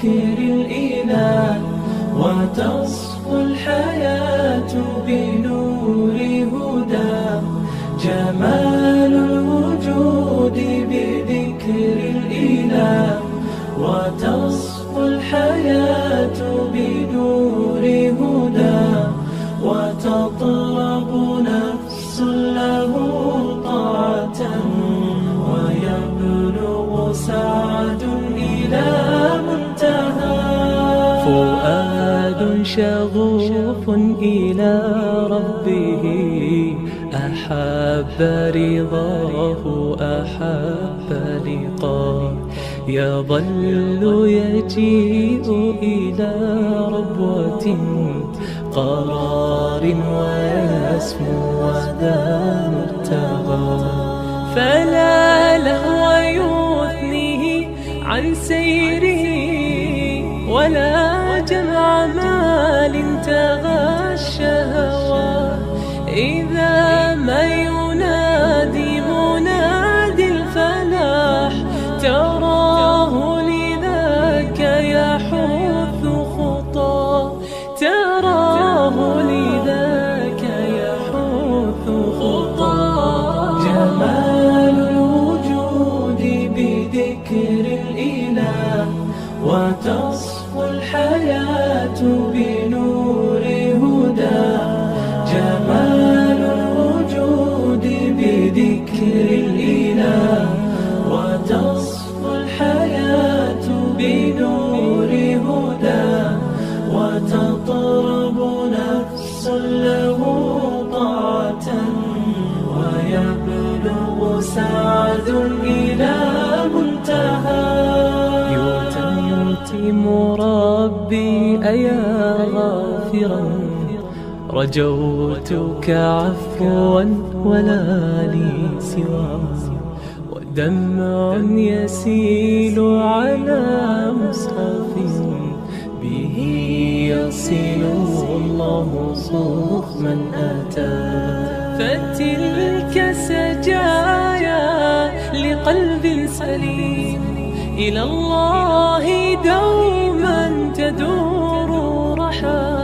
بذكر الإله، وتصفو الحياة بنور هداه. جمال الوجود بذكر الإله، وتصفو الحياة بنور هداه. وتطلب نفس له طاعة، ويبلغ سعد إلى منتهى. فؤاد شغوف إلى ربه، أحب رضاه أحب لقاه. يظل يجيء إلى ربوة قرار، ويسمو وذا مرتغى. فلا لهو يثنيه عن سيره، ولا جمع مال تغى الشهوى. إذا ما ينادي منادي الفلاح، تراه لذاك يحث خطاه. تراه لذاك يحث خطاه. جمال الوجود بذكر الإله، وتصفو الحياة بنور هداه. جمال الوجود بذكر الإله، وتصفو الحياة بنور هداه. وتطرب نفس له طاعة، ويبلغ سعد إلى منتهى. يتم ربي أيا غافرا، رجوتك عفوا ولا لي سوى. ودمع يسيل على مصحف، به يصل الله صوف من أتى. فتلك سجايا لقلب سليم، إلى الله دوما تدور رحى.